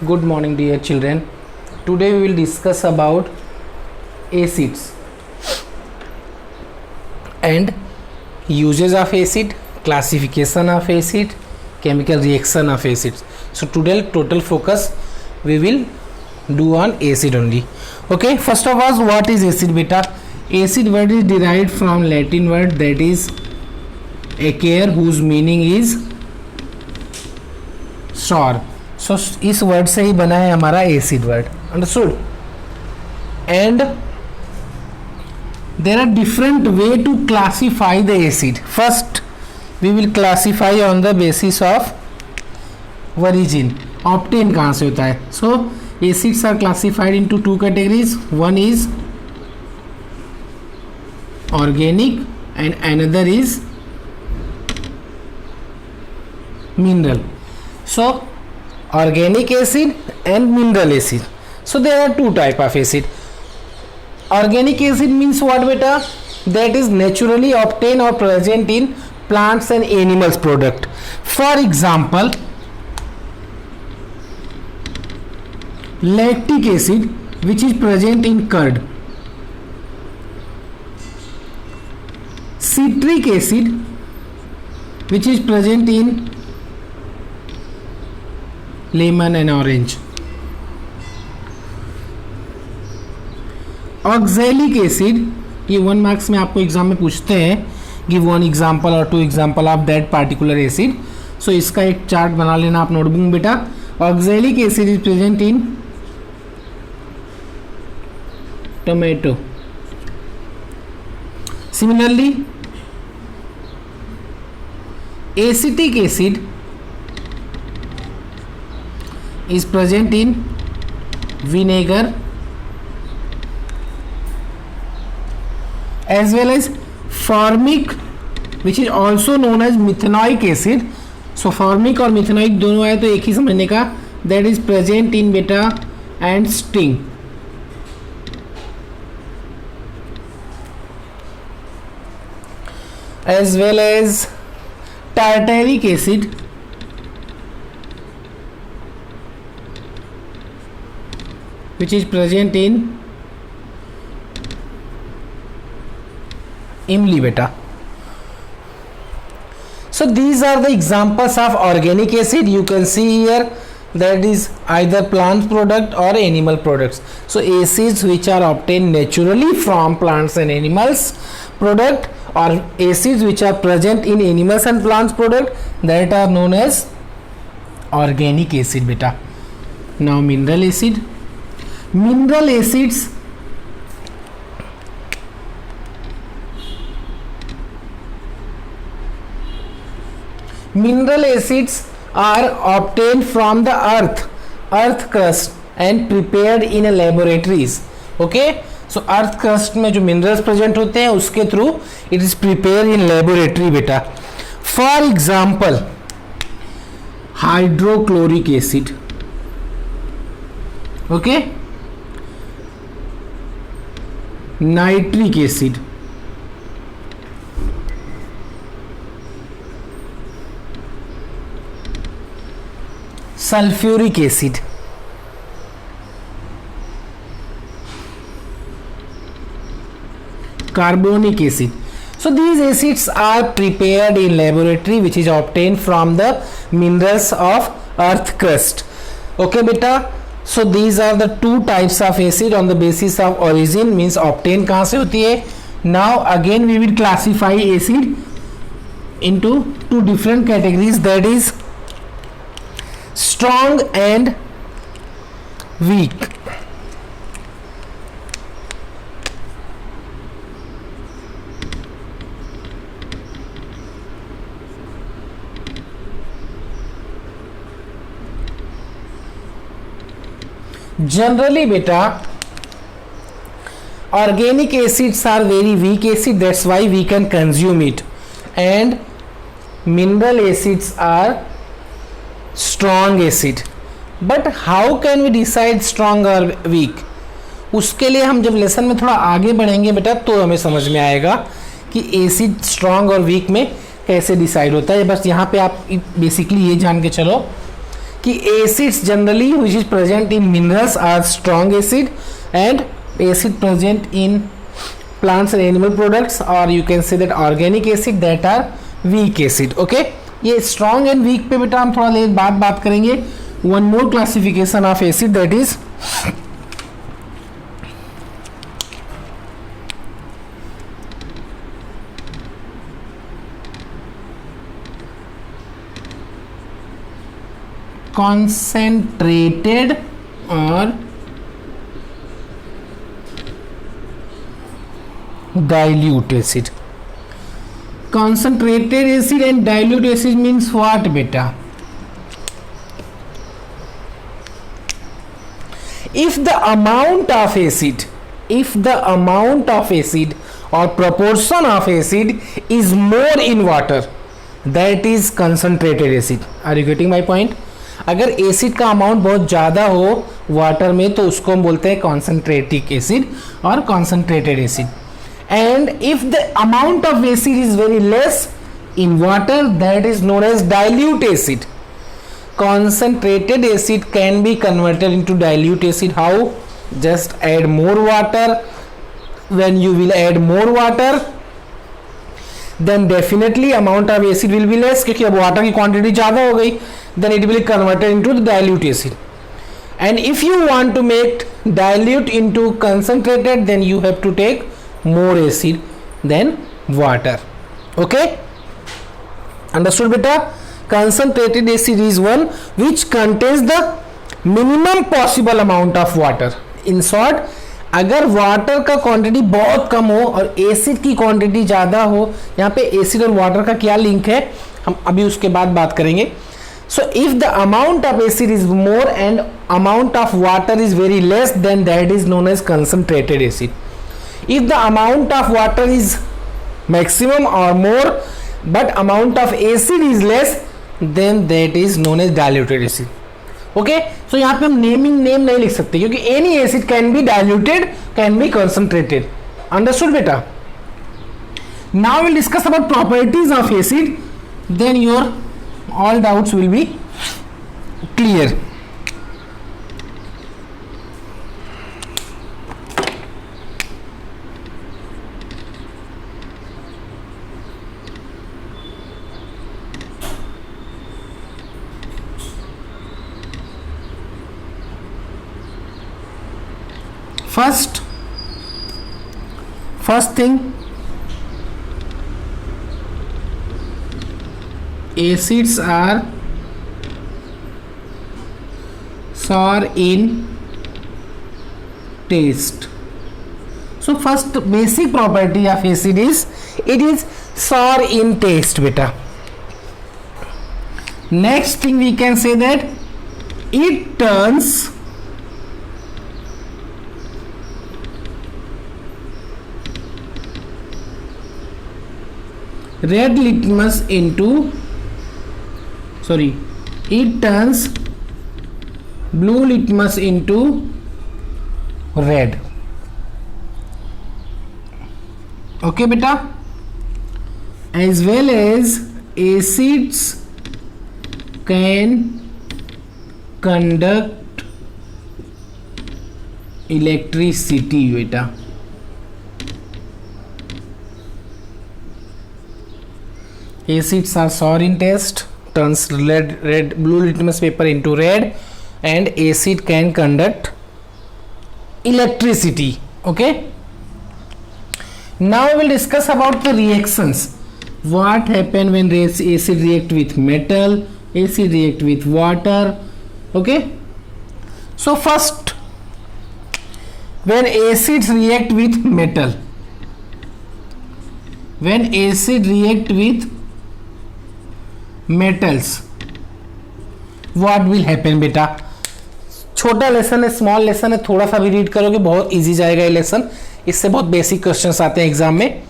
Good morning, dear children. Today we will discuss about acids and uses of acid, classification of acid, chemical reaction of acids. So today total focus we will do on acid only. Okay, first of all, what is acid beta? Acid word is derived from Latin word that is acere, whose meaning is sour. सो इस word से ही बना है हमारा acid word. Understood. And there are different way to classify the acid. First we will classify on the basis of origin. Obtain कहाँ से होता है. So acids are classified into two categories. One is organic and another is mineral. So organic acid and mineral acid. So there are two type of acid. Organic acid means what beta? That is naturally obtained or present in plants and animals product. For example, lactic acid which is present in curd, citric acid which is present in lemon and orange, oxalic acid. ये 1 marks में आपको exam में पूछते हैं, give 1 example और 2 example of that particular acid. So इसका एक chart बना लेना आप नोटबुक में बेटा. Oxalic acid is present in tomato. Similarly acetic acid is present in vinegar as well as formic which is also known as methanoic acid. so formic और methanoic दोनों है तो एक ही समझने का. that is present in beta and sting. as well as tartaric acid which is present in imli beta. So these are the examples of organic acid. You can see here that is either plant product or animal products. So acids which are obtained naturally from plants and animals product, or acids which are present in animals and plants product, that are known as organic acid beta. Now mineral acid. Mineral acids are obtained from the earth crust and prepared in a laboratories. okay, so earth crust में जो minerals present होते हैं उसके through it is prepared in laboratory beta. for example hydrochloric acid. okay, nitric acid, sulphuric acid, carbonic acid. so these acids are prepared in laboratory which is obtained from the minerals of earth crust. okay beta. so these are the two types of acid on the basis of origin, means obtain कहाँ से होती है. now again we will classify acid into two different categories, that is strong and weak. generally beta organic acids are very weak acid, that's why we can consume it, and mineral acids are strong acid. but how can we decide strong or weak? उसके लिए हम जब lesson में थोड़ा आगे बढ़ेंगे बेटा तो हमें समझ में आएगा कि एसिड स्ट्रॉन्ग और वीक में कैसे डिसाइड होता है. बस यहाँ पे आप बेसिकली ये जान के चलो कि acids generally which is present in minerals are strong acid and acid present in plants and animal products, or you can say that organic acid that are weak acid. Okay, ये strong and weak पे बेटा हम थोड़ा देर बाद बात करेंगे. One more classification of acid, that is concentrated or dilute acid. Concentrated acid and dilute acid means what beta? If the amount of acid or proportion of acid is more in water, that is concentrated acid. Are you getting my point? अगर acid का amount बहुत ज़्यादा हो water में तो उसको हम बोलते हैं कॉन्सेंट्रेटिक एसिड और concentrated acid. And if the amount of acid is very less in water, that is known as dilute acid. Concentrated acid can be converted into dilute acid. How? Just add more water. When you will add more water, then definitely amount of acid will be less, क्योंकि अब water की quantity ज़्यादा हो गई. Then it will be converted into the dilute acid. And if you want to make dilute into concentrated, then you have to take more acid than water. Okay? Understood beta? Concentrated acid is one which contains the minimum possible amount of water. In short, अगर water का quantity बहुत कम हो और acid की quantity ज़्यादा हो, यहाँ पे एसिड और वाटर का क्या लिंक है हम अभी उसके बाद बात करेंगे. So if the amount of acid is more and amount of water is very less, then that is known as concentrated acid. If the amount of water is maximum or more but amount of acid is less, then that is known as diluted acid. Okay, so यहाँ पे हम name नहीं लिख सकते क्योंकि any acid can be diluted, can be concentrated. Understood beta? Now we'll discuss about properties of acid, then your all doubts will be clear. First thing, acids are sour in taste. So first basic property of acid is it is sour in taste beta. Next thing we can say that it turns red litmus into it turns blue litmus into red. Okay beta? As well as acids can conduct electricity beta. Acids are sour in taste, turns red blue litmus paper into red, and acid can conduct electricity. Okay, now we will discuss about the reactions. What happen when acid react with metal, acid react with water. Okay, so first, when acids react with metal, when acid react with metals, what will happen बेटा? छोटा lesson है, small lesson है, थोड़ा सा भी read करोगे बहुत easy जाएगा ये लेसन. इससे बहुत बेसिक क्वेश्चंस आते हैं एग्जाम में.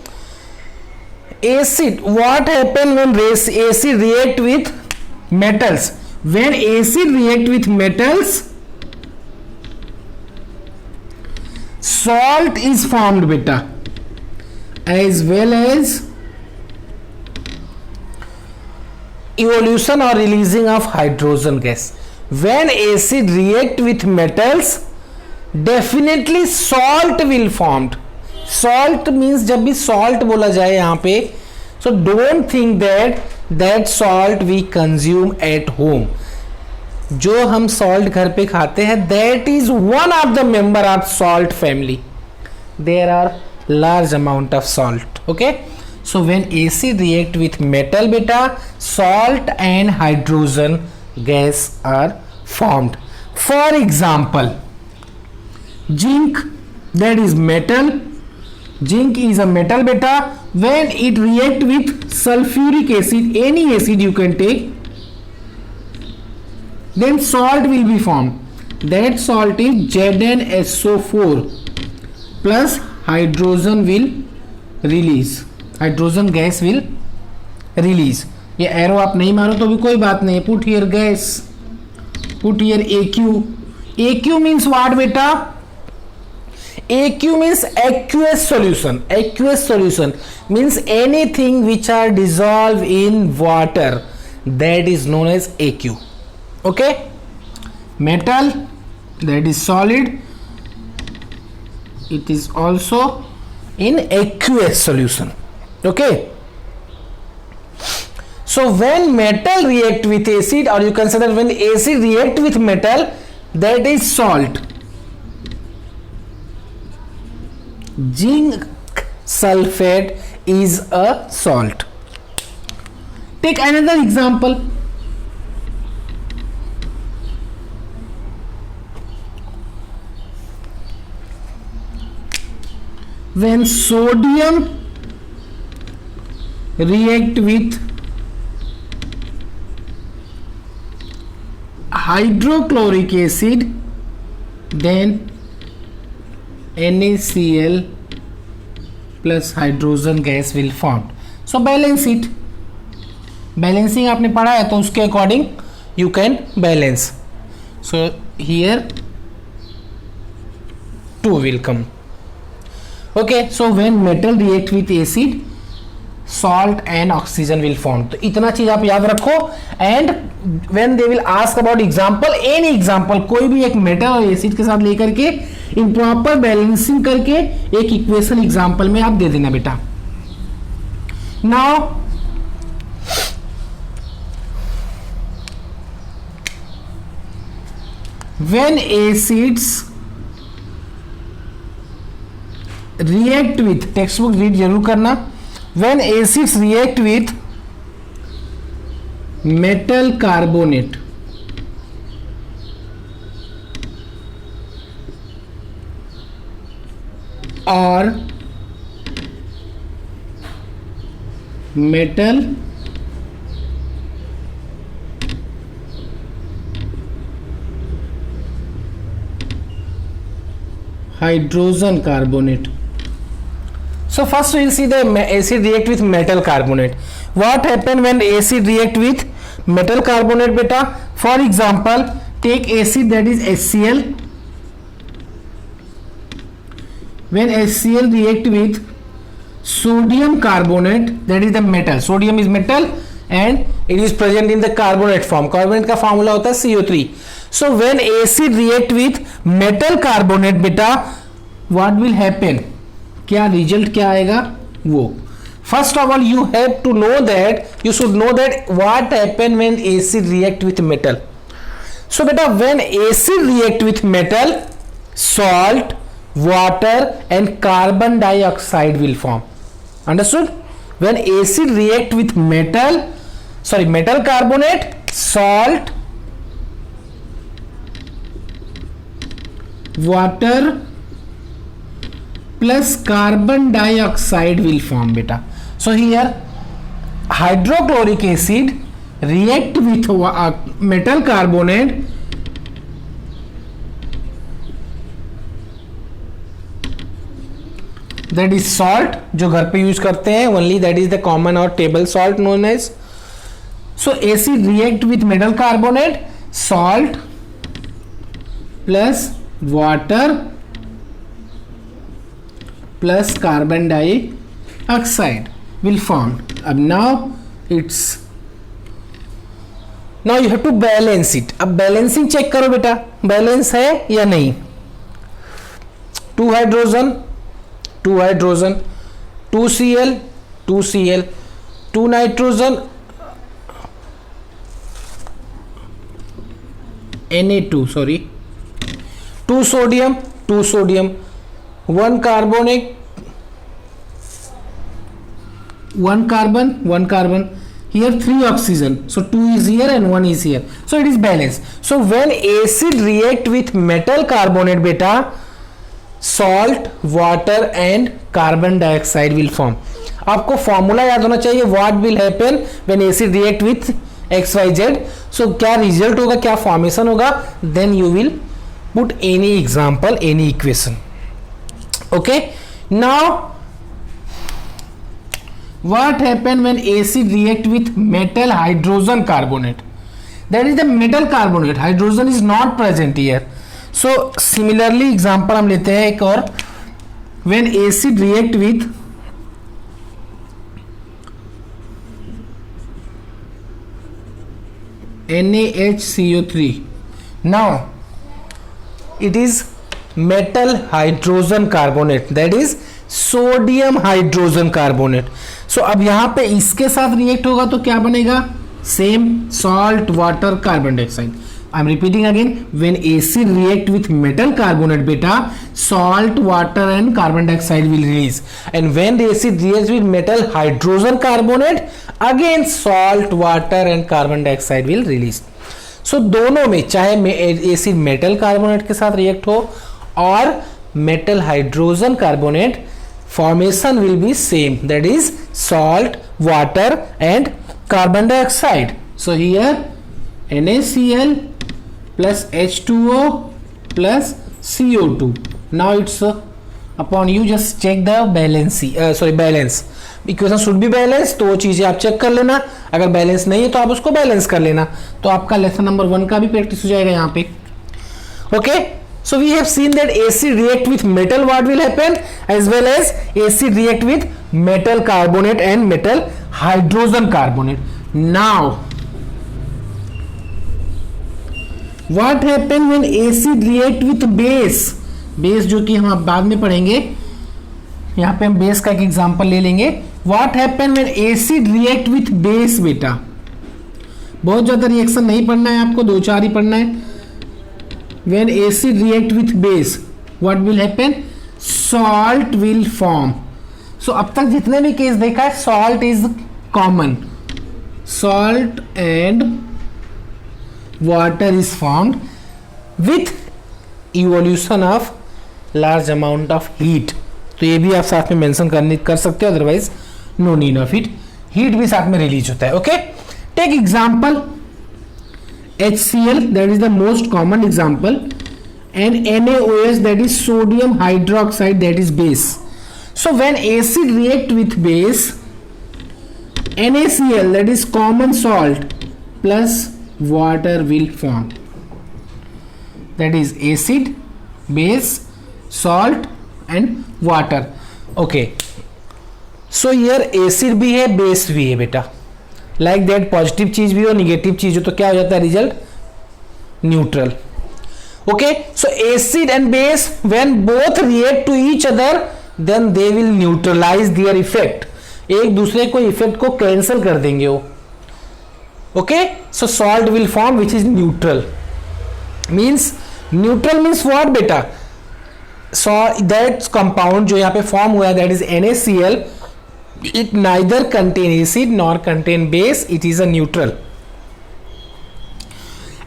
Acid, what happen when acid react with metals? When acid react with metals, salt is formed beta, as well as evolution or releasing of hydrogen gas. when acid react with metals definitely salt will formed. Salt means जब भी salt बोला जाए यहाँ पे, so don't think that salt we consume at home. जो हम salt घर पे खाते हैं, that is one of the member of salt family. There are large amount of salt. Okay, so when acid react with metal beta, salt and hydrogen gas are formed. For example, zinc, that is metal. Zinc is a metal beta. When it react with sulfuric acid, any acid you can take, then salt will be formed. That salt is ZnSO4 plus hydrogen will release. Hydrogen gas will release. ये arrow आप नहीं मारो तो भी कोई बात नहीं. Put here gas. Put here AQ. AQ means what beta? AQ means aqueous solution. Aqueous solution means anything which are dissolved in water, that is known as AQ. Okay, metal, that is solid, it is also in aqueous solution. Okay, so when metal react with acid, or you consider when acid react with metal, that is salt. Zinc sulfate is a salt. Take another example. When sodium react with hydrochloric acid, then NaCl plus hydrogen gas will form. So balance it. Balancing आपने पढ़ा है तो उसके according you can balance. So here 2 will come. Okay, so when metal react with acid, salt and oxygen will form. तो इतना चीज आप याद रखो. And when they will ask about example, any example, कोई भी एक मेटल और एसिड के साथ लेकर के इन प्रॉपर बैलेंसिंग करके एक इक्वेशन एग्जांपल में आप दे देना बेटा. Now when acids react with, text book read जरूर करना, when acids react with metal carbonate or metal hydrogen carbonate. So first we will see the acid react with metal carbonate. What happen when acid react with metal carbonate beta? For example, take acid, that is HCl. When HCl react with sodium carbonate, that is the metal, sodium is metal and it is present in the carbonate form. Carbonate का formula होता है CO3. So when acid react with metal carbonate beta, what will happen? क्या result क्या आएगा वो. First of all you have to know that, you should know that what happen when acid react with metal. So बेटा when acid react with metal, salt, water and carbon dioxide will form. Understood? When acid react with metal, sorry metal carbonate, salt, water plus carbon dioxide will form beta. So here hydrochloric acid react with metal carbonate, that is salt, जो घर पे use करते हैं only, that is the common or table salt known as. So acid react with metal carbonate, salt plus water plus carbon dioxide will form. अब now it's now you have to balance it. अब balancing check करो बेटा, balance है या नहीं. 2 hydrogen 2 hydrogen, 2 Cl 2 Cl, 2 nitrogen Na2 sorry, 2 sodium 2 sodium, 1 carbonate 1 carbon 1 carbon, here 3 oxygen, so 2 is here and 1 is here, so it is balanced. So when acid react with metal carbonate beta, salt, water and carbon dioxide will form. आपको formula याद होना चाहिए, what will happen when acid react with XYZ. so क्या result होगा, क्या formation होगा, then you will put any example, any equation. Okay, now what happen when acid react with metal hydrogen carbonate, that is the metal carbonate, hydrogen is not present here. so similarly example हम लेते हैं एक और, when acid react with NaHCO3, now it is metal hydrogen carbonate, that is sodium hydrogen carbonate. So अब यहां पे इसके साथ रिएक्ट होगा तो क्या बनेगा, same salt water carbon dioxide. I am repeating again, when acid react with metal carbonate बेटा, salt water and carbon dioxide will release, and when the acid react with metal hydrogen carbonate, again salt water and carbon dioxide will release. So दोनों में चाहे acid metal carbonate के साथ react हो और metal hydrogen carbonate, formation will be same, that is salt, water and carbon dioxide. so here NaCl plus H2O plus CO2. now it's upon you, just check the balance, balance equation should be balanced. तो वो चीजें आप check कर लेना, अगर balance नहीं है तो आप उसको बैलेंस कर लेना, तो आपका लेसन नंबर 1 का भी प्रैक्टिस हो जाएगा यहाँ पे. Okay, so we have seen that acid react with metal, what will happen, as well as acid react with metal carbonate and metal hydrogen carbonate. now what happen when acid react with base, base जो कि हम बाद में पढ़ेंगे, यहाँ पे हम base का एक एग्जांपल ले लेंगे. what happen when acid react with base बेटा, बहुत ज्यादा रिएक्शन नहीं पढ़ना है आपको, 2-4 ही पढ़ना है. when acid react with base, what will happen, salt will form. so अब तक जितने भी केस देखा है, salt is common, salt and water is formed with evolution of large amount of heat. तो ये भी आप साथ में मेंशन कर सकते हो, otherwise no need of it. Heat भी साथ में रिलीज होता है. Okay, take example HCl, that is the most common example, and NaOH, that is sodium hydroxide, that is base. so when acid react with base, NaCl, that is common salt, plus water will form, that is acid, base, salt and water. okay, so here acid भी है, base भी है बेटा, like that. Positive चीज भी हो, negative चीज हो, तो क्या हो जाता है result, neutral. Okay, so acid and base when both react to each other, then they will neutralize their effect, एक दूसरे को इफेक्ट को कैंसिल कर देंगे वो. Okay, so salt will form which is neutral. Means neutral means what बेटा, so that compound जो यहाँ पे फॉर्म हुआ है, that is NaCl, it neither contain acid nor contain base, it is a neutral,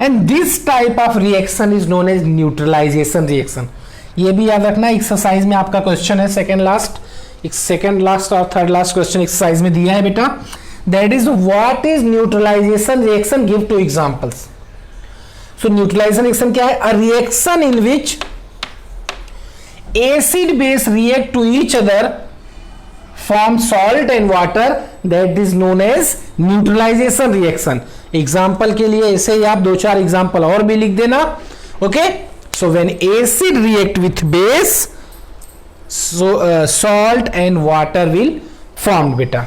and this type of reaction is known as neutralization reaction. ये भी याद रखना, एक्सरसाइज में आपका क्वेश्चन है, सेकंड लास्ट और थर्ड लास्ट क्वेश्चन एक्सरसाइज में दिया है बेटा, that is what is neutralization reaction, give 2 examples. So neutralization reaction क्या है, a reaction in which acid base react to each other, form salt and water, that is known as neutralization reaction. Example के लिए ऐसे ही आप 2-4 example और भी लिख देना. Okay, so when acid react with base, salt and water will form बेटा.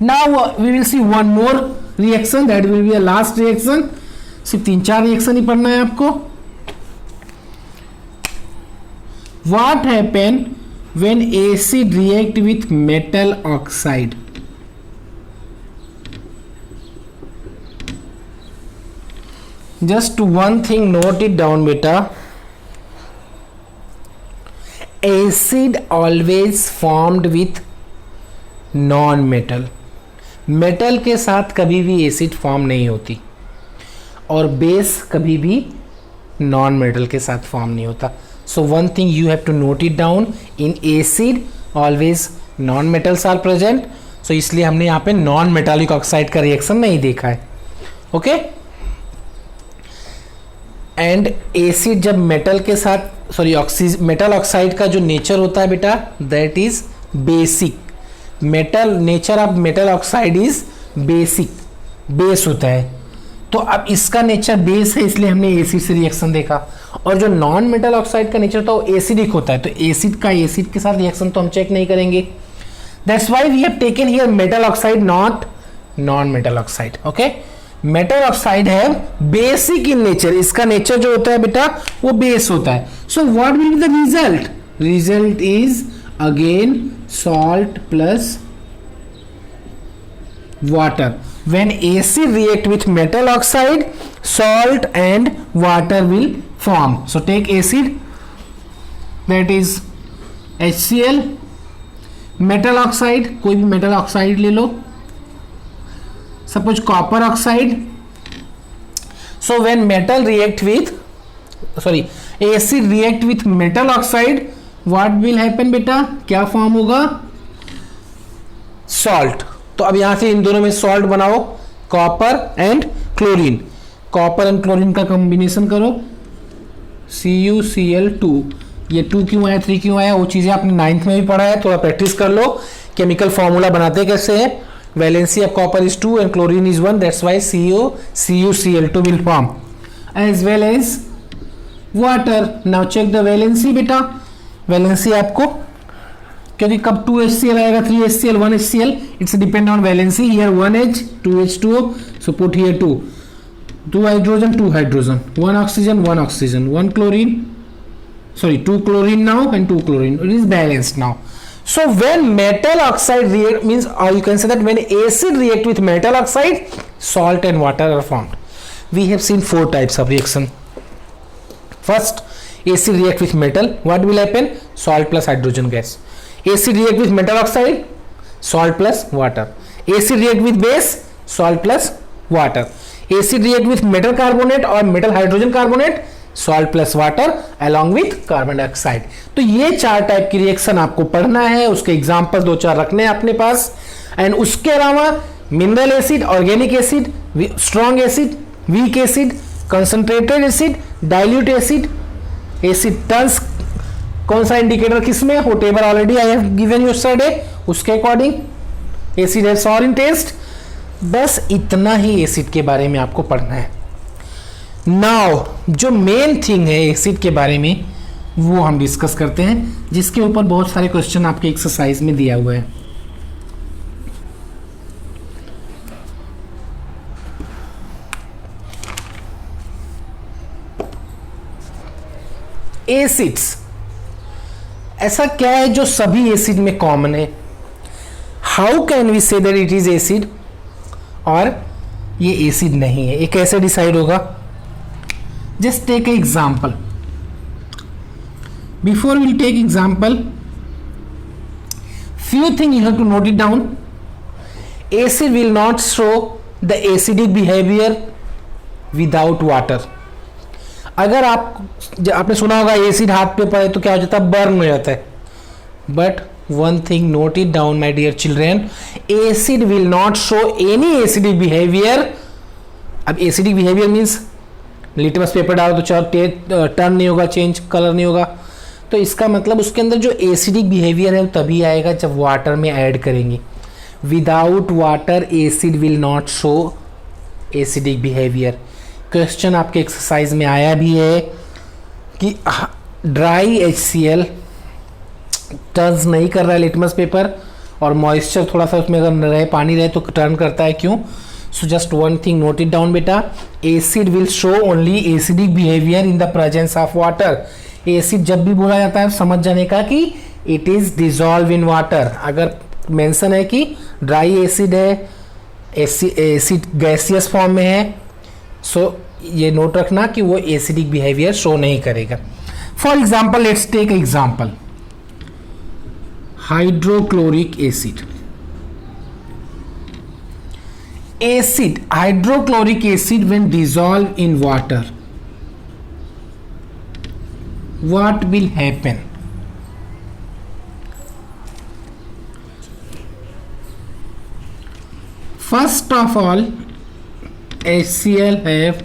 Now we will see one more reaction, that will be a last reaction. सिर्फ 3-4 रिएक्शन ही पढ़ना है आपको. What happen when acid react with metal oxide? Just one thing, note it down beta. Acid always formed with non-metal. Metal के साथ कभी भी acid form नहीं होती और बेस कभी भी नॉन मेटल के साथ फॉर्म नहीं होता. So one thing you have to note it down, in acid always non metals are present. So इसलिए हमने यहाँ पे नॉन मेटालिक ऑक्साइड का रिएक्शन नहीं देखा है. ओके. एंड एसिड जब मेटल के साथ मेटल ऑक्साइड का जो नेचर होता है बेटा, that is basic. Metal nature of metal oxide is basic, base होता है. तो अब इसका नेचर बेस है, इसलिए हमने एसिड से रिएक्शन देखा. और जो नॉन मेटल ऑक्साइड का नेचर था वो एसिडिक होता है, तो एसिड का एसिड के साथ रिएक्शन तो हम चेक नहीं करेंगे. That's why we have taken here metal oxide, not non metal oxide. Okay. Metal oxide है बेसिक इन नेचर, इसका नेचर जो होता है बेटा वो बेस होता है. So what will be the result? Result is again salt plus water. When acid react with metal oxide, salt and water will form. So take acid, that is HCl. metal oxide, कोई भी metal oxide ले लो, suppose copper oxide. So when acid react with metal oxide, What will happen बेटा? क्या form होगा? Salt. तो अब यहां से इन दोनों में सॉल्ट बनाओ, copper and chlorine. Copper and chlorine का कॉम्बिनेशन करो, CuCl2. ये 2 क्यों आया, 3 क्यों आया, वो चीजें आपने 9th में भी पढ़ा है, थोड़ा प्रैक्टिस कर लो. केमिकल फॉर्मूला बनाते कैसे हैं. Valency of copper is 2 and chlorine is 1, that's why CuCl2 will form, as well as water. Now check the valency बेटा. वैलेंसी आपको, क्योंकि कब 2HCl आएगा, 3HCl, 1HCl, it's depend on valency. Here 1H, 2H2O, so put here 2 hydrogen, 2 hydrogen, 1 oxygen, 1 oxygen, 1 chlorine, 2 chlorine now and 2 chlorine. It is balanced now. So when metal oxide react means, or you can say that when acid react with metal oxide, salt and water are formed. We have seen 4 types of reaction. First, acid react with metal. What will happen? Salt plus hydrogen gas. Acid react with metal oxide, salt plus water. Acid react with base, salt plus water. Acid react with metal carbonate or metal hydrogen carbonate, salt plus water along with carbon dioxide. तो ये 4 type की reaction आपको पढ़ना है, उसके example 2-4 रखने हैं अपने पास. एंड उसके अलावा mineral acid, organic acid, strong acid, weak acid, concentrated acid, dilute acid, asset turns कौन सा इंडिकेटर किस में, वो table already I have given yesterday, उसके अकॉर्डिंग एसिड है सॉर इन टेस्ट. बस इतना ही एसिड के बारे में आपको पढ़ना है. नाउ जो मेन थिंग है एसिड के बारे में वो हम डिस्कस करते हैं, जिसके ऊपर बहुत सारे क्वेश्चन आपके एक्सरसाइज में दिया हुआ है. एसिड्स, ऐसा क्या है जो सभी एसिड में कॉमन है? How can we say that it is acid और ये एसिड नहीं है? ये कैसे डिसाइड होगा? Just take a example. Before will take example, few things you have to note it down. Acid will not show the acidic behavior without water. अगर आपने सुना होगा एसिड हाथ पे पड़े तो क्या हो जाता है, बर्न हो जाता है. But one thing, note it down my dear children, acid will not show any acidic behaviour. अब acidic behaviour means litmus paper डालो तो टर्न नहीं होगा, चेंज कलर नहीं होगा. तो इसका मतलब उसके अंदर जो एसिडिक बिहेवियर है वो तभी आएगा जब वाटर में ऐड करेंगे. Without water acid will not show acidic behaviour. Question आपके एक्सरसाइज में आया भी है कि ड्राई HCl टर्न्स नहीं कर रहा है लिटमस पेपर, और मॉइस्चर थोड़ा सा उसमें अगर रहे, पानी रहे तो टर्न करता है, क्यों? So just one thing note it down बेटा, acid will show only acidic behaviour in the presence of water. Acid जब भी बोला जाता है समझ जाने का कि it is dissolve in water. अगर मेंशन है कि ड्राई एसिड है, एसिड गैसियस फॉर्म में है, सो ये नोट रखना कि वो एसिडिक बिहेवियर शो नहीं करेगा। For example let's take example hydrochloric acid. Acid, hydrochloric acid, when dissolved in water, what will happen? First of all, HCl have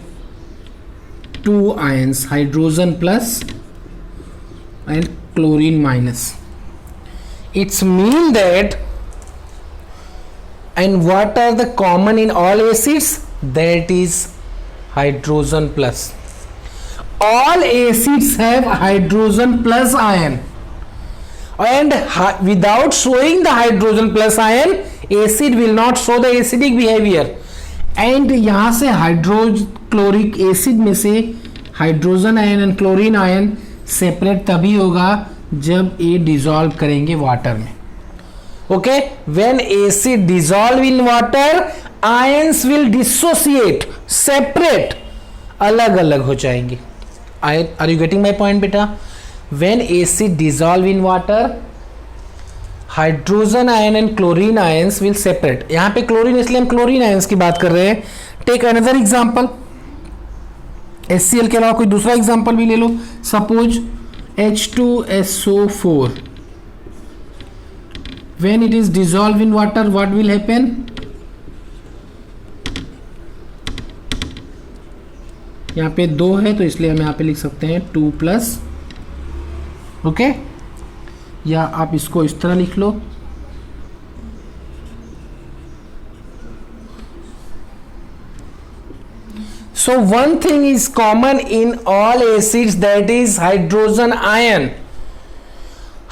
two ions, hydrogen plus and chlorine minus. It's mean that, and what are the common in all acids? That is hydrogen plus. All acids have hydrogen plus ion, and without showing the hydrogen plus ion, acid will not show the acidic behavior. And यहाँ से hydrochloric acid में से hydrogen ion and chlorine ion separate तभी होगा जब ये dissolve करेंगे water में। Okay, when acid dissolve in water, ions will dissociate, separate, अलग अलग हो जाएंगे। Are you getting my point बेटा? When acid dissolve in water, hydrogen ion and chlorine ions will separate. यहाँ पे क्लोरीन इसलिए हम क्लोरीन आयंस की बात कर रहे हैं। Take another example. HCl के अलावा कोई दूसरा एग्जाम्पल भी ले लो। Suppose H2SO4. When it is dissolved in water, what will happen? यहाँ पे 2 है तो इसलिए हम यहाँ पे लिख सकते हैं 2 प्लस, ओके, या आप इसको इस तरह लिख लो। So one thing is common in all acids, that is hydrogen ion.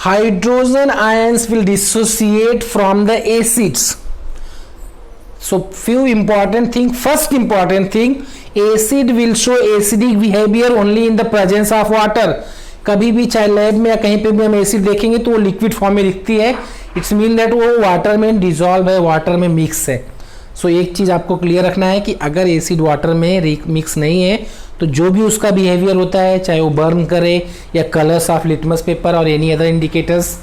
Hydrogen ions will dissociate from the acids. So few important thing. First important thing, acid will show acidic behavior only in the presence of water. कभी भी चाहे lab में या कहीं पे भी हम acid देखेंगे तो वो लिक्विड फॉर्म में दिखती है। इट्स मीन दैट वो वाटर में डिजॉल्व है, वाटर में मिक्स है। सो एक चीज़ आपको क्लियर रखना है कि अगर एसिड वाटर में मिक्स नहीं है तो जो भी उसका बिहेवियर होता है, चाहे वो बर्न करे या कलर्स ऑफ लिटमस पेपर और एनी अदर इंडिकेटर्स,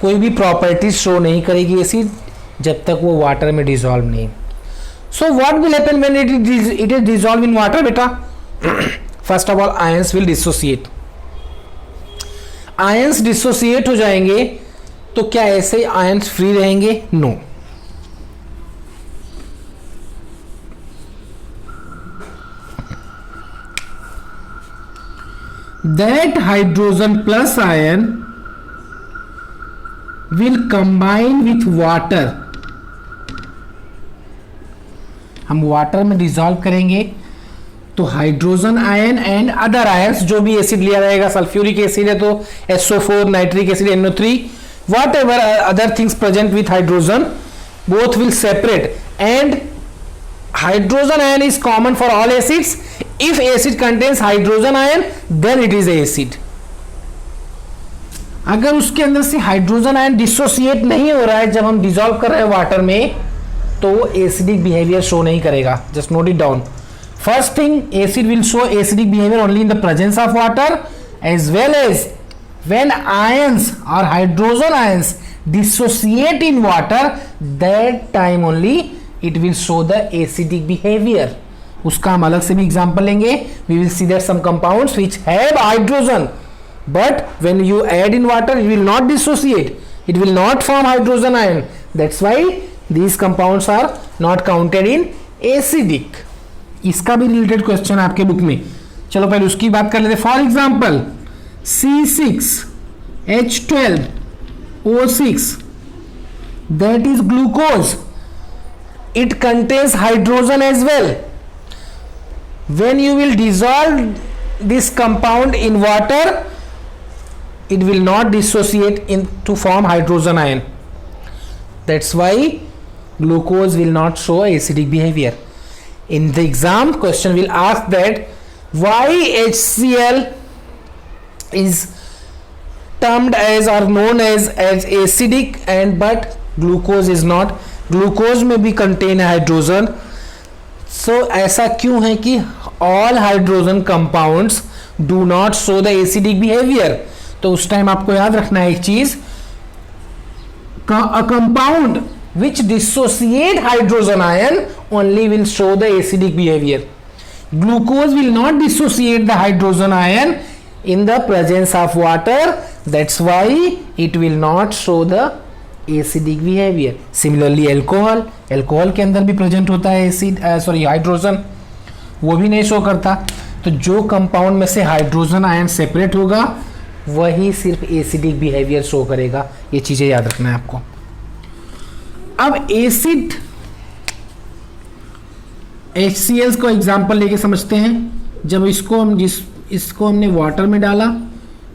कोई भी प्रॉपर्टीज शो नहीं करेगी एसिड जब तक वो वाटर में डिजॉल्व नहीं। So what will happen when it is dissolve in water बेटा? First of all ions will dissociate. Ions dissociate हो जाएंगे तो क्या ऐसे आयंस फ्री रहेंगे? No. That hydrogen plus ion will combine with water. हम वाटर में डिसॉल्व करेंगे तो hydrogen ion and other ions, जो भी एसिड लिया जाएगा, सल्फ्यूरिक एसिड है तो SO4, nitric acid NO3, what ever other things present with hydrogen, both will separate and hydrogen ion is common for all acids. If acid contains hydrogen ion, then it is acid. अगर उसके अंदर से hydrogen ion dissociate नहीं हो रहा है जब हम डिसॉल्व कर रहे हैं वाटर में, तो वो एसिडिक बिहेवियर शो नहीं करेगा। Just note it down. First thing, acid will show acidic behaviour only in the presence of water, as well as when ions और hydrogen ions dissociate in water, that time only it will show the acidic behavior. उसका हम अलग से भी example लेंगे. We will see that some compounds which have hydrogen, but when you add in water it will not dissociate, it will not form hydrogen ion. That's why these compounds are not counted in acidic. इसका भी related question आपके book में. चलो पहले उसकी बात कर लेते. For example C6H12O6, that is glucose. It contains hydrogen as well. When you will dissolve this compound in water, it will not dissociate in to form hydrogen ion. That's why glucose will not show acidic behavior. In the exam, question will ask that why HCl is termed as or known as acidic and but glucose is not. Glucose में भी contain hydrogen. So ऐसा क्यों है कि all hydrogen compounds do not show the acidic behavior. तो उस time आपको याद रखना है एक चीज, a compound which dissociate hydrogen ion only will show the acidic behavior. Glucose will not dissociate the hydrogen ion in the presence of water. That's why it will not show the acidic behavior. Similarly alcohol के अंदर भी present होता है acid hydrogen, वो भी नहीं show करता. तो जो कंपाउंड में से हाइड्रोजन आयन सेपरेट होगा वही सिर्फ एसिडिक बिहेवियर शो करेगा. ये चीजें याद रखना है आपको. अब एसिड HCl को एग्जांपल लेके समझते हैं. जब इसको हमने वाटर में डाला,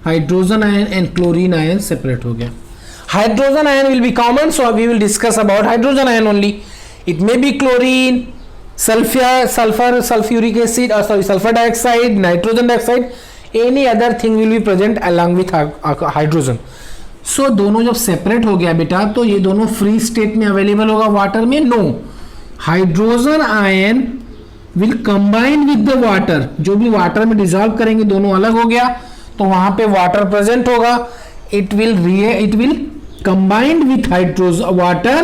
hydrogen ion and chlorine ion separate हो गया. Hydrogen ion will be common, so we will discuss about hydrogen ion only. It may be chlorine, sulfuric acid, sulfur dioxide, nitrogen dioxide, any other thing will be present along with hydrogen. So दोनों जब separate हो गया बेटा, तो ये दोनों free state में available होगा वाटर में? No. Hydrogen ion will combine with the water. जो भी वाटर में डिजॉल्व करेंगे दोनों अलग हो गया, तो वहां पे वाटर प्रेजेंट होगा. It will combine with water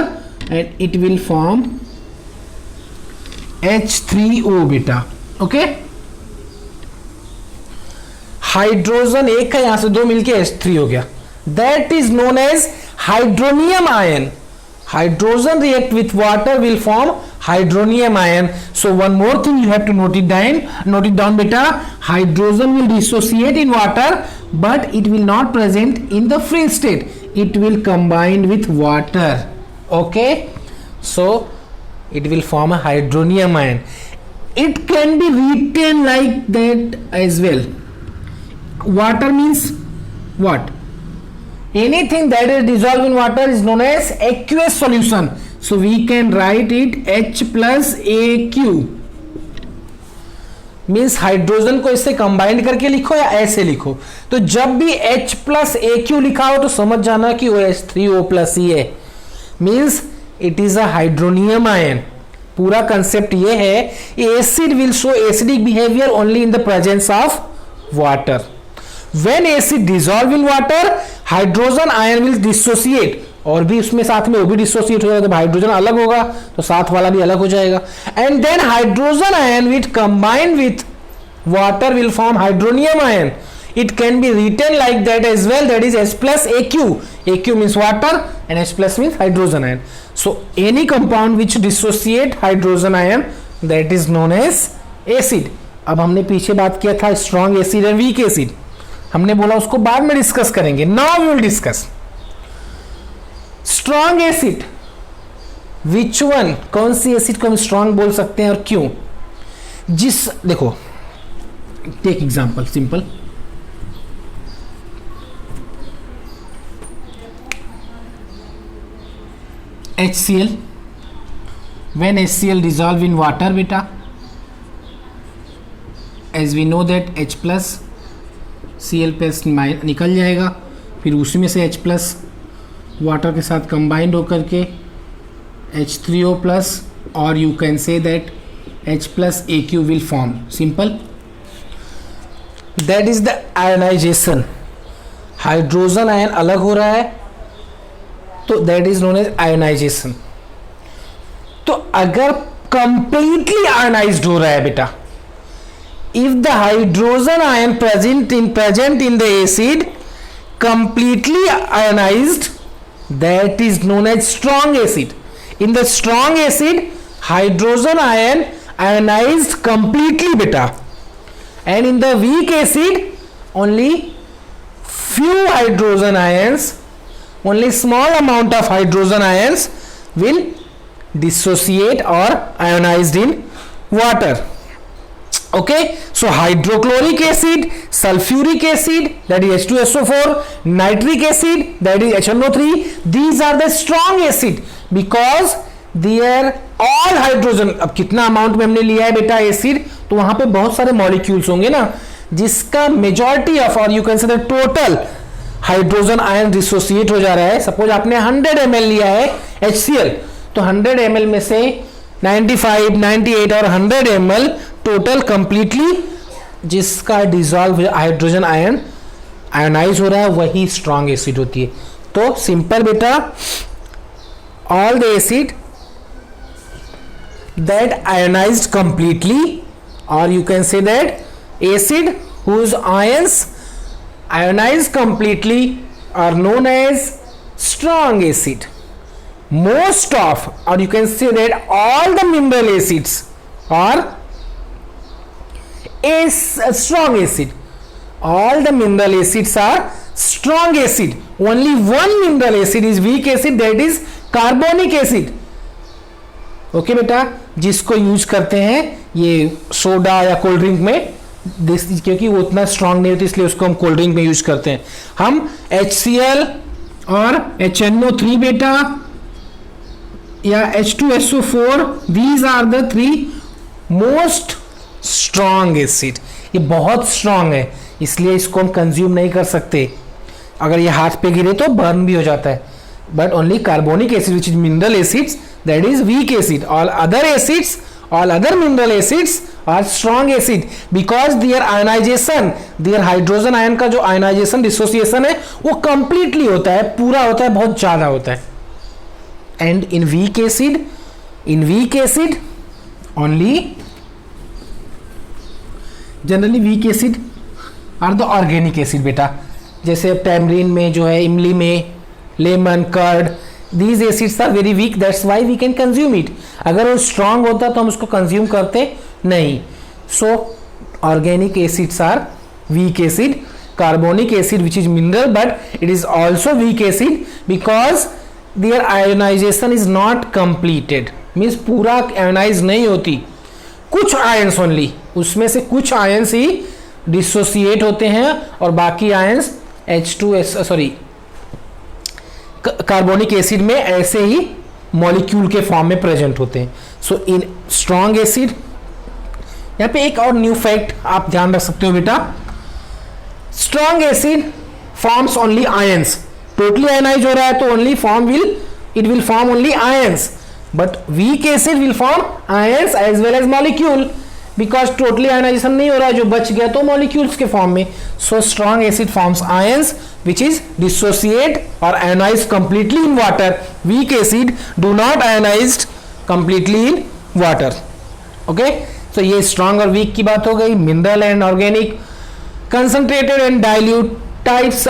and it will form H3O beta. Okay, hydrogen एक है, यहां से दो मिलके H3 हो गया. That is known as hydronium ion. Hydrogen react with water will form hydronium ion. So one more thing you have to note it down beta. Hydrogen will dissociate in water, but it will not present in the free state. It will combine with water. Okay, so it will form a hydronium ion. It can be written like that as well. Water means what? Anything that is dissolved in water is known as aqueous solution. So we can write it H plus AQ. Means hydrogen को इससे combined करके लिखो या ऐसे लिखो. तो जब भी H प्लस AQ लिखा हो तो समझ जाना कि वो H3O प्लस ही है. Means it is a hydronium ion. पूरा कंसेप्ट ये है, acid will show acidic behaviour only in the presence of water. When acid dissolve in water, hydrogen ion will dissociate. और भी उसमें साथ में वो भी डिसोसिएट हो जाएगा. जब हाइड्रोजन अलग होगा तो साथ वाला भी अलग हो जाएगा. And then hydrogen ion with combined with water will form hydronium ion. It can be written like that as well, that is H plus AQ. AQ means water and H plus means hydrogen ion. So any compound which dissociate hydrogen ion, that is known as acid. अब हमने पीछे बात किया था strong acid and weak acid. हमने बोला उसको बाद में डिस्कस करेंगे. Now we will discuss strong acid. Which one, कौन सी एसिड को हम स्ट्रॉन्ग बोल सकते हैं और क्यों? देखो, take example simple. HCl. When HCl dissolve in water beta, as we know that H plus Cl plus निकल जाएगा, फिर उसी में से H प्लस वाटर के साथ कंबाइंड होकर के H3O प्लस, और you can say that H plus AQ will form. Simple. That is the ionization. Hydrogen ion अलग हो रहा है तो that is known as ionization. तो अगर कंप्लीटली आयनाइज्ड हो रहा है बेटा, if the hydrogen ion present in the acid completely ionized, that is known as strong acid. In the strong acid, hydrogen ion ionized completely beta, and in the weak acid only few hydrogen ions, only small amount of hydrogen ions will dissociate or ionized in water. Okay, so hydrochloric acid, sulfuric acid, that is H2SO4, nitric acid, that is HNO3, these are the strong acid because their all hydrogen, अब कितना amount में हमने लिया है बेटा acid, तो वहां पे बहुत सारे मॉलिक्यूल्स होंगे ना, जिसका मेजॉरिटी ऑफ, और यू कैन से the total hydrogen ion dissociate हो जा रहा है। सपोज आपने 100 ml लिया है HCl, तो 100 ml में से 95, 98 और 100 ml टोटल कंप्लीटली जिसका डिजॉल्व हाइड्रोजन आयन आयोनाइज हो रहा है, वही स्ट्रॉन्ग एसिड होती है। तो सिंपल बेटा, all the acid that ionized completely, or you can say that acid whose ions ionized completely are known as strong acid. Most of, or you can say that all the mineral acids are strong acid. All the mineral acids are strong acid. Only one mineral acid is weak acid, that is carbonic acid. Okay बेटा, जिसको use करते हैं ये soda या cold drink में, क्योंकि वो उतना स्ट्रांग नहीं होती इसलिए उसको हम कोल्ड ड्रिंक में यूज करते हैं। हम HCl और HNO3 बेटा या H2SO4, these are the 3 most strong acid. ये बहुत स्ट्रांग है इसलिए इसको हम कंज्यूम नहीं कर सकते, अगर ये हाथ पे गिरे तो बर्न भी हो जाता है। But only carbonic acid which is mineral acids, that is weak acid. All other acids, all other mineral acids are strong acid because their ionization, their hydrogen ion का जो ionization dissociation है वो completely होता है, पूरा होता है, बहुत ज़्यादा होता है। And in weak acid only generally weak acid are the organic acid बेटा, जैसे टैमरिन में जो है, इमली में, lemon, curd, these acids are very weak, that's why we can consume it. अगर वो strong होता तो हम उसको consume करते नहीं। So organic acids are weak acid. Carbonic acid which is mineral but it is also weak acid because their ionization is not completed, means पूरा ionize नहीं होती, कुछ ions only, उसमें से कुछ ions ही dissociate होते हैं और बाकी ions कार्बोनिक एसिड में ऐसे ही मॉलिक्यूल के फॉर्म में प्रेजेंट होते हैं। सो इन स्ट्रॉन्ग एसिड, यहाँ पे एक और न्यू फैक्ट आप ध्यान रख सकते हो बेटा, strong acid forms only ions, totally ionize हो रहा है तो only it will form only ions, but weak acid will form ions as well as molecule, because totally ionization नहीं हो रहा है, जो बच गया तो मॉलिक्यूल्स के फॉर्म में। So strong acid forms ions which is dissociate or ionize completely in water. Weak acid do not ionized completely in water. Okay, so ये strong और weak की बात हो गई। mineral and organic, concentrated and dilute types,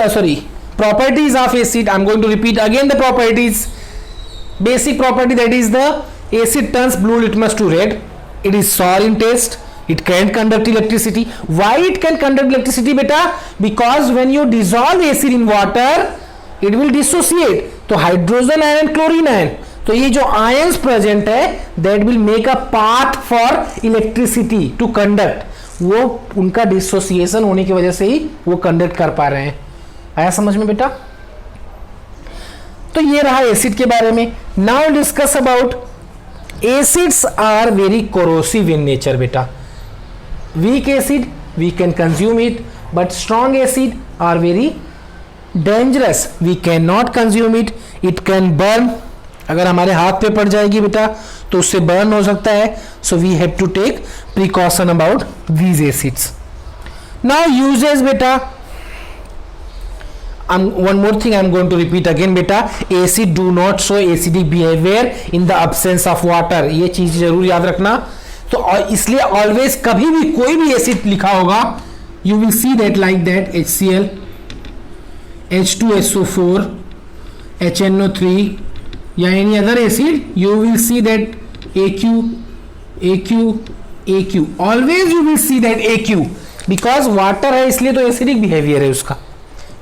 properties of acid. I'm going to repeat again the properties. Basic property, that is the acid turns blue litmus to red. It is sour in taste. It can't conduct electricity. Why it can conduct electricity beta? Because when you dissolve acid in water, it will dissociate. तो hydrogen ion, chlorine ion, तो ये जो ions present है that will make a path for electricity to conduct, वो उनका dissociation होने की वजह से ही वो कंडक्ट कर पा रहे हैं। आया समझ में बेटा? तो ये रहा एसिड के बारे में। Now discuss about acids are very corrosive in nature बेटा। Weak acid we can consume it, but strong acid are very dangerous, we cannot consume it. It can burn, अगर हमारे हाथ पे पड़ जाएगी बेटा तो उससे बर्न हो सकता है। So we have to take precaution about these acids. Now uses beta, one more thing I'm going to repeat again beta, acid do not show acidic behavior in the absence of water. ये चीज जरूर याद रखना। तो इसलिए always कभी भी कोई भी एसिड लिखा होगा, you will see that like that HCl, H2SO4, HNO3 या any other acid, you will see that AQ, always you will see that AQ, because water है इसलिए तो एसिडिक बिहेवियर है उसका।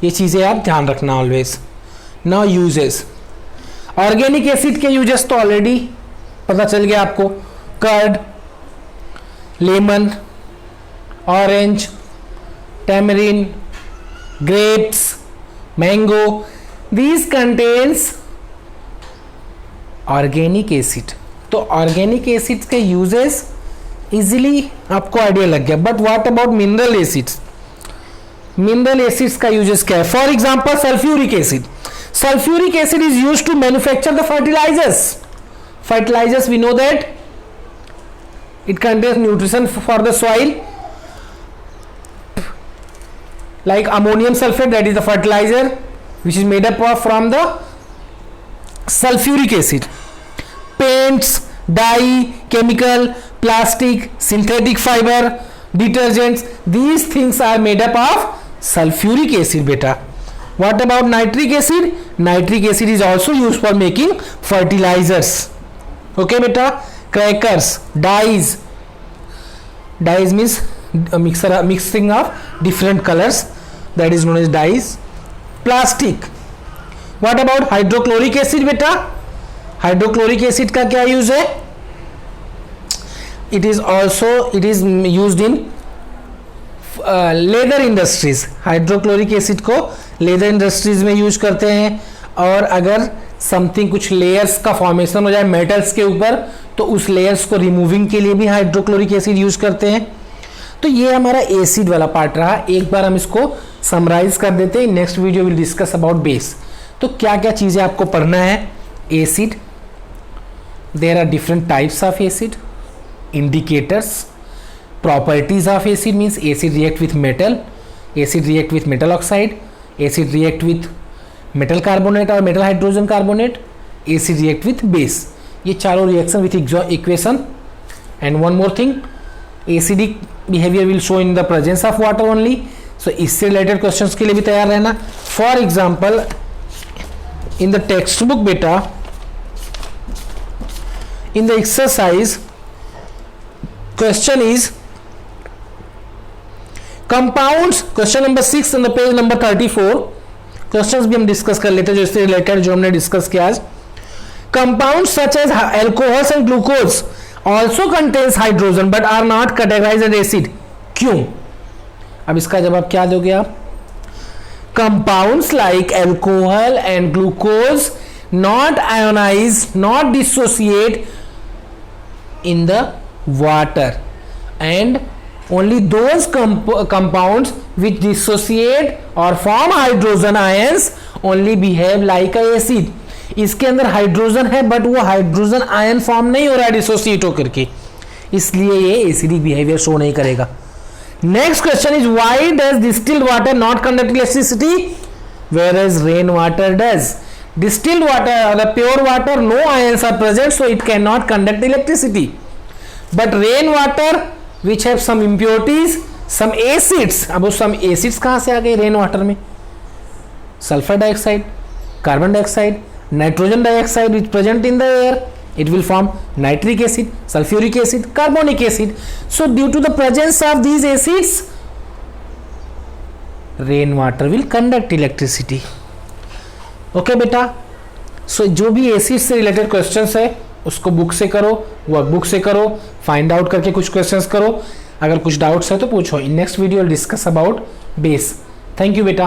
ये चीजें आप ध्यान रखना always. Now uses, organic acid के यूजेस तो ऑलरेडी पता चल गया आपको, curd, lemon, orange, tamarind, grapes, mango, these contains organic acid. तो ऑर्गेनिक एसिड के यूजेस इजीली आपको आइडिया लग गया, but what about mineral acids? Mineral acids का यूजेस क्या है? For example sulphuric acid. Sulphuric acid is used to manufacture the fertilizers. Fertilizers we know that it contains nutrition for the soil, like ammonium sulfate, that is the fertilizer which is made up of from the sulfuric acid. Paints, dye, chemical, plastic, synthetic fiber, detergents, these things are made up of sulfuric acid beta. What about nitric acid? Nitric acid is also used for making fertilizers. Okay beta. Crackers, dyes means a mixing of different colors, that is known as dyes. Plastic. What about hydrochloric acid beta? Hydrochloric acid का क्या use है? It is used in leather industries. Hydrochloric acid को leather industries में use करते हैं, और अगर something कुछ लेयर्स का फॉर्मेशन हो जाए मेटल्स के ऊपर, तो उस लेयर्स को रिमूविंग के लिए भी हाइड्रोक्लोरिक एसिड यूज करते हैं। तो ये हमारा एसिड वाला पार्ट रहा। एक बार हम इसको समराइज कर देते हैं। Next video will discuss about base. तो क्या क्या चीज़ें आपको पढ़ना है? Acid, there are different types of acid, indicators, properties of acid means acid react with metal, acid react with metal oxide, acid react with metal carbonate और metal hydrogen carbonate, acid react with base. ये चारों reaction with equation. And one more thing, acidic behaviour will show in the presence of water only. सो इससे related questions के लिए भी तैयार रहना। For example in the text book बेटा, in the exercise question is compounds, question number 6 in the page number 34। Questions भी हम discuss कर लेते हैं जो इससे रिलेटेड, जो हमने डिस्कस किया आज। Compound such as alcohols and glucose also contains hydrogen but are not categorized as acid. क्यों? अब इसका जवाब क्या दोगे आप? Compounds like alcohol and glucose not ionize, not dissociate in the water, and only those compounds which dissociate or form hydrogen ions only behave like a acid. इसके अंदर hydrogen है बट वो हाइड्रोजन आयन फॉर्म नहीं हो रहा है dissociate होकर के, इसलिए ये एसिडिक बिहेवियर शो नहीं करेगा। Next question is why does distilled water not conduct electricity whereas rain water does? Distilled water, the pure water, no ions are present so it can not conduct electricity, but rain water which have some impurities, some acids। अब वो some acids कहाँ से आ गए rain water में? Sulphur dioxide, carbon dioxide, nitrogen dioxide which present in the air, it will form nitric acid, sulfuric acid, carbonic acid. So due to the presence of these acids, rain water will conduct electricity. Okay बेटा, so जो भी acid से related questions है उसको book से करो, workbook से करो, फाइंड आउट करके कुछ क्वेश्चंस करो। अगर कुछ डाउट्स है तो पूछो। In next video discuss about base. Thank you बेटा।